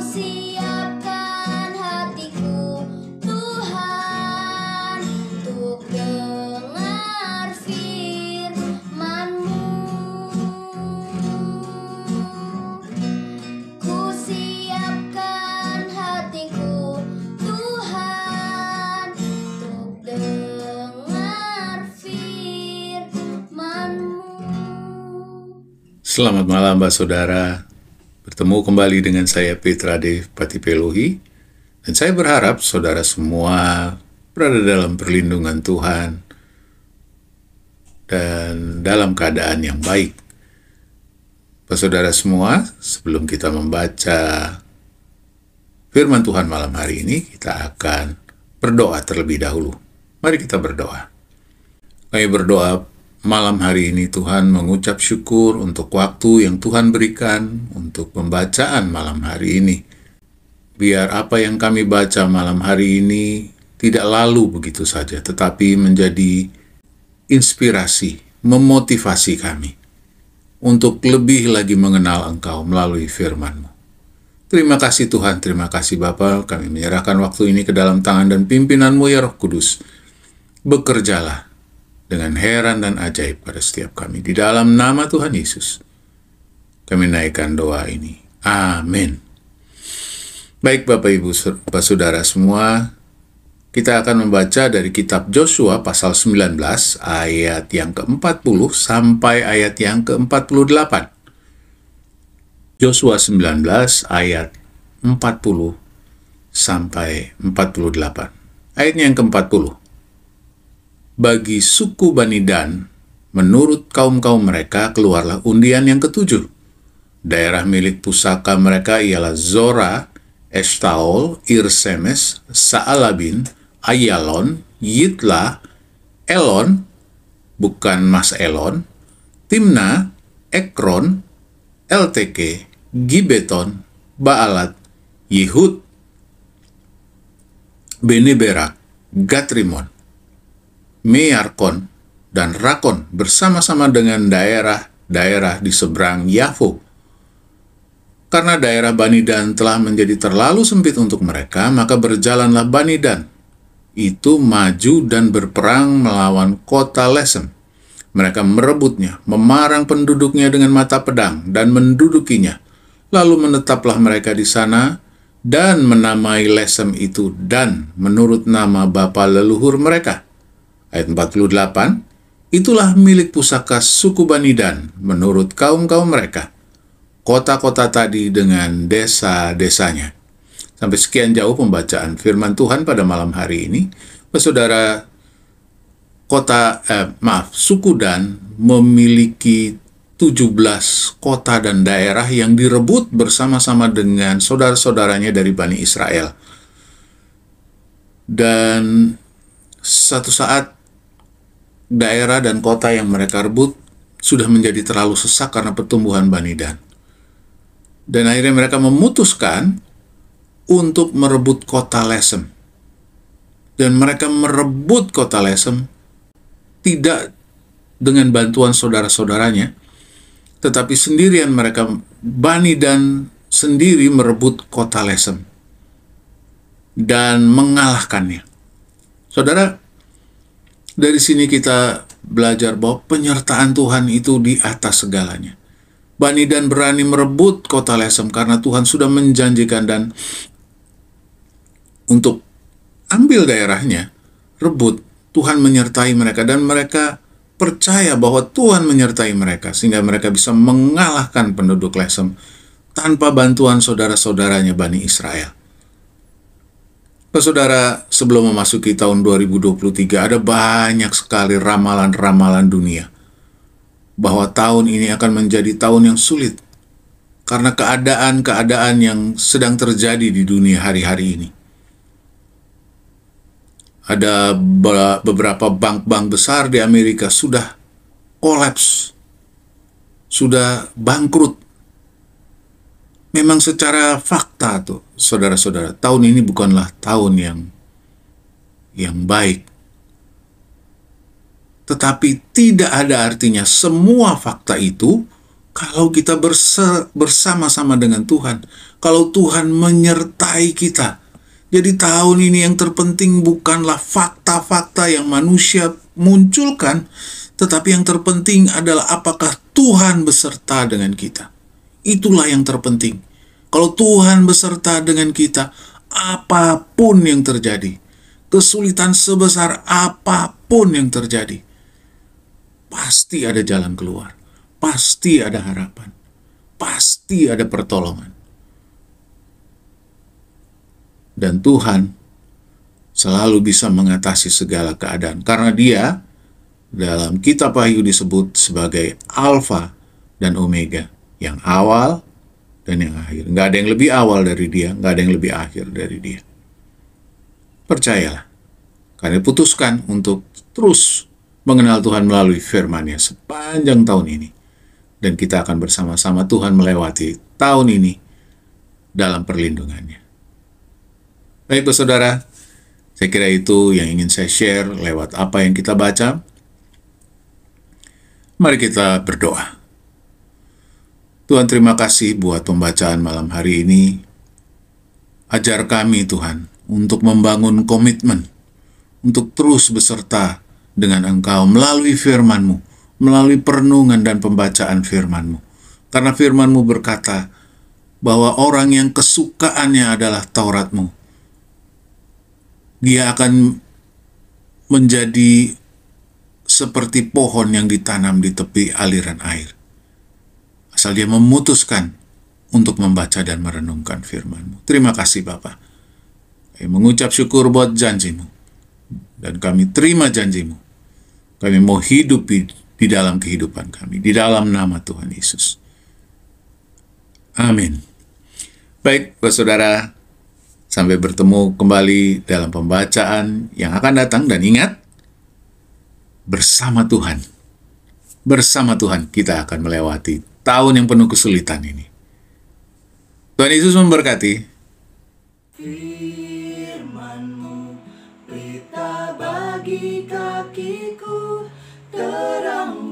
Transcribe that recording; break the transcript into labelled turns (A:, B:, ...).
A: siapkan hatiku, Tuhan, untuk dengar firman-Mu. Ku siapkan hatiku, Tuhan, untuk dengar firman-Mu.
B: Selamat malam, Mbak Saudara. Bertemu kembali dengan saya Petra Dev Patipeluhi, dan saya berharap saudara semua berada dalam perlindungan Tuhan dan dalam keadaan yang baik. Mbak Saudara semua, sebelum kita membaca firman Tuhan malam hari ini, kita akan berdoa terlebih dahulu. Mari kita berdoa. Kami berdoa malam hari ini Tuhan mengucap syukur untuk waktu yang Tuhan berikan untuk pembacaan malam hari ini. Biar apa yang kami baca malam hari ini tidak lalu begitu saja, tetapi menjadi inspirasi, memotivasi kami untuk lebih lagi mengenal Engkau melalui firman-Mu. Terima kasih Tuhan, terima kasih Bapa. Kami menyerahkan waktu ini ke dalam tangan dan pimpinan-Mu ya Roh Kudus. Bekerjalah dengan heran dan ajaib pada setiap kami. Di dalam nama Tuhan Yesus, kami naikkan doa ini. Amin. Baik Bapak Ibu Saudara semua, kita akan membaca dari kitab Joshua pasal 19 ayat yang ke-40 sampai ayat yang ke-48. Joshua 19 ayat 40 sampai 48. Ayatnya yang ke-40. Bagi suku Bani Dan, menurut kaum-kaum mereka, keluarlah undian yang ke-7. Daerah milik pusaka mereka ialah Zora, Eshtaol, Irsemes, Saalabin, Ayalon, Yitla, Elon, bukan Mas Elon, Timna, Ekron, Elteke, Gibeton, Baalat, Yehud, Beneberak, Gatrimon, Mearkon, dan Rakon bersama-sama dengan daerah-daerah di seberang Yafo. Karena daerah Bani Dan telah menjadi terlalu sempit untuk mereka, maka berjalanlah Bani Dan itu maju dan berperang melawan kota Lesem. Mereka merebutnya, memarang penduduknya dengan mata pedang, dan mendudukinya. Lalu menetaplah mereka di sana, dan menamai Lesem itu Dan menurut nama bapa leluhur mereka. Ayat 48, itulah milik pusaka suku Bani Dan menurut kaum-kaum mereka, kota-kota tadi dengan desa-desanya. Sampai sekian jauh pembacaan firman Tuhan pada malam hari ini. Saudara, suku Dan memiliki 17 kota dan daerah yang direbut bersama-sama dengan saudara-saudaranya dari Bani Israel. Dan satu saat daerah dan kota yang mereka rebut sudah menjadi terlalu sesak karena pertumbuhan Bani Dan. Dan akhirnya mereka memutuskan untuk merebut kota Lesem. Dan mereka merebut kota Lesem tidak dengan bantuan saudara-saudaranya, tetapi sendirian mereka, Bani Dan sendiri merebut kota Lesem dan mengalahkannya. Saudara, dari sini kita belajar bahwa penyertaan Tuhan itu di atas segalanya. Bani Dan berani merebut kota Lesem karena Tuhan sudah menjanjikan, dan untuk ambil daerahnya, rebut, Tuhan menyertai mereka, dan mereka percaya bahwa Tuhan menyertai mereka, sehingga mereka bisa mengalahkan penduduk Lesem tanpa bantuan saudara-saudaranya Bani Israel. Saudara, sebelum memasuki tahun 2023, ada banyak sekali ramalan-ramalan dunia bahwa tahun ini akan menjadi tahun yang sulit karena keadaan-keadaan yang sedang terjadi di dunia hari-hari ini. Ada beberapa bank-bank besar di Amerika sudah kolaps, sudah bangkrut. Memang secara fakta tuh, saudara-saudara, tahun ini bukanlah tahun yang baik. Tetapi tidak ada artinya semua fakta itu kalau kita bersama-sama dengan Tuhan, kalau Tuhan menyertai kita. Jadi tahun ini yang terpenting bukanlah fakta-fakta yang manusia munculkan, tetapi yang terpenting adalah apakah Tuhan beserta dengan kita. Itulah yang terpenting. Kalau Tuhan beserta dengan kita, apapun yang terjadi, kesulitan sebesar apapun yang terjadi, pasti ada jalan keluar. Pasti ada harapan. Pasti ada pertolongan. Dan Tuhan selalu bisa mengatasi segala keadaan. Karena Dia dalam kitab Wahyu disebut sebagai Alfa dan Omega. Yang awal dan yang akhir. Nggak ada yang lebih awal dari Dia, nggak ada yang lebih akhir dari Dia. Percayalah. Kami putuskan untuk terus mengenal Tuhan melalui firman-Nya sepanjang tahun ini. Dan kita akan bersama-sama Tuhan melewati tahun ini dalam perlindungannya. Baik, saudara, saya kira itu yang ingin saya share lewat apa yang kita baca. Mari kita berdoa. Tuhan, terima kasih buat pembacaan malam hari ini. Ajar kami, Tuhan, untuk membangun komitmen, untuk terus beserta dengan Engkau melalui firman-Mu, melalui perenungan dan pembacaan firman-Mu. Karena firman-Mu berkata bahwa orang yang kesukaannya adalah Taurat-Mu, dia akan menjadi seperti pohon yang ditanam di tepi aliran air. Asal dia memutuskan untuk membaca dan merenungkan firman-Mu. Terima kasih Bapa. Kami mengucap syukur buat janji-Mu. Dan kami terima janji-Mu. Kami mau hidup di dalam kehidupan kami. Di dalam nama Tuhan Yesus. Amin. Baik, saudara, sampai bertemu kembali dalam pembacaan yang akan datang. Dan ingat, bersama Tuhan kita akan melewati tahun yang penuh kesulitan ini. Tuhan Yesus memberkati.
C: Firman-Mu, pelita bagi kakiku, terang